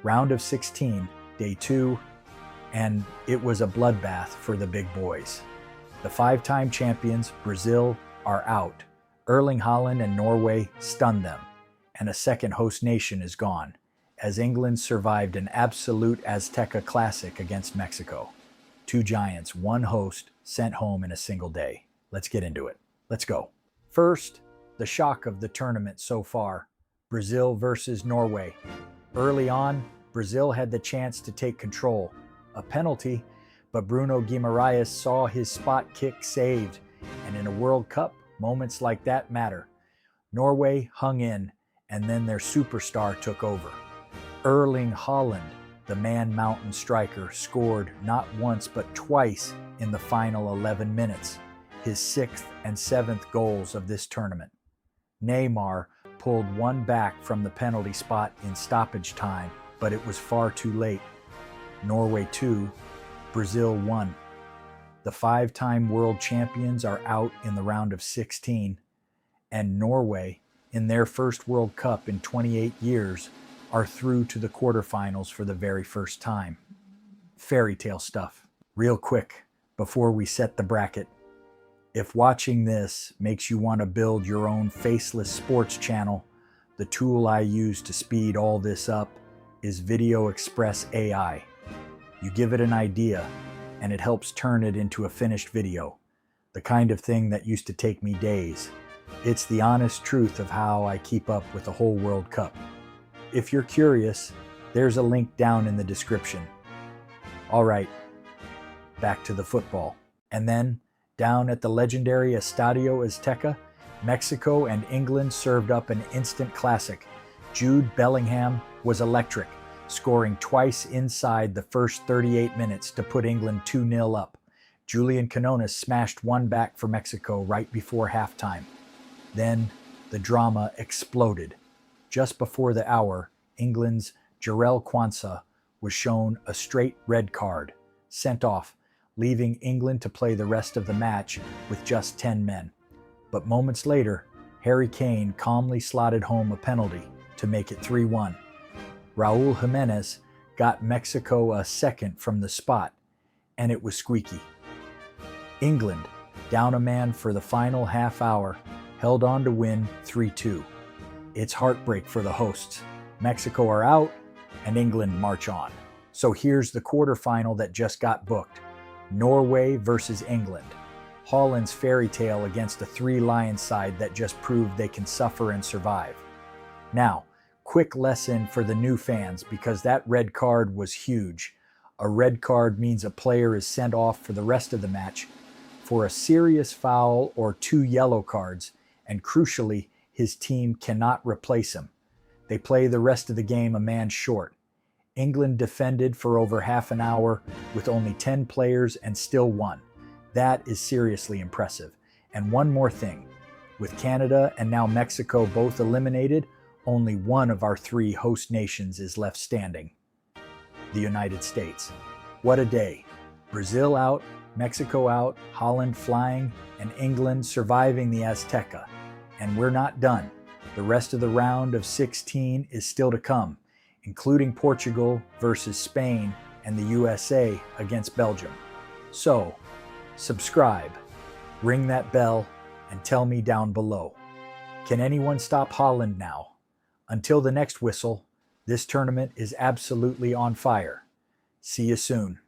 Round of 16, day 2, and it was a bloodbath for the big boys. The 5-time champions, Brazil, are out. Erling Haaland and Norway stunned them, and a second host nation is gone, as England survived an absolute Azteca classic against Mexico. 2 giants, 1 host, sent home in a single day. Let's get into it. Let's go. First, the shock of the tournament so far. Brazil versus Norway. Early on, Brazil had the chance to take control. A penalty, but Bruno Guimaraes saw his spot kick saved, and in a World Cup, moments like that matter. Norway hung in, and then their superstar took over. Erling Haaland, the man-mountain striker, scored not once but twice in the final 11 minutes, his 6th and 7th goals of this tournament. Neymar pulled one back from the penalty spot in stoppage time, but it was far too late. Norway 2, Brazil 1. The 5-time world champions are out in the round of 16, and Norway, in their first World Cup in 28 years, are through to the quarterfinals for the very first time. Fairy tale stuff. Real quick, before we set the bracket, if watching this makes you want to build your own faceless sports channel, the tool I use to speed all this up is Video Express AI. You give it an idea, and it helps turn it into a finished video, the kind of thing that used to take me days. It's the honest truth of how I keep up with the whole World Cup. If you're curious, there's a link down in the description. All right, back to the football. And then, down at the legendary Estadio Azteca, Mexico and England served up an instant classic. Jude Bellingham was electric, scoring twice inside the first 38 minutes to put England 2-0 up. Julian Quinones smashed one back for Mexico right before halftime. Then the drama exploded. Just before the hour, England's Jarell Quansah was shown a straight red card, sent off, leaving England to play the rest of the match with just 10 men. But moments later, Harry Kane calmly slotted home a penalty to make it 3-1. Raul Jimenez got Mexico a second from the spot, and it was squeaky. England, down a man for the final half hour, held on to win 3-2. It's heartbreak for the hosts. Mexico are out, and England march on. So here's the quarterfinal that just got booked. Norway versus England. Haaland's fairy tale against a 3-lion side that just proved they can suffer and survive. Now, quick lesson for the new fans, because that red card was huge. A red card means a player is sent off for the rest of the match for a serious foul or 2 yellow cards, and crucially, his team cannot replace him. They play the rest of the game a man short. England defended for over half an hour with only 10 players and still won. That is seriously impressive. And one more thing. With Canada and now Mexico both eliminated, only one of our 3 host nations is left standing. The United States. What a day. Brazil out, Mexico out, Haaland flying, and England surviving the Azteca. And we're not done. The rest of the round of 16 is still to come, including Portugal versus Spain and the USA against Belgium. So, subscribe, ring that bell, and tell me down below. Can anyone stop Haaland now? Until the next whistle, this tournament is absolutely on fire. See you soon.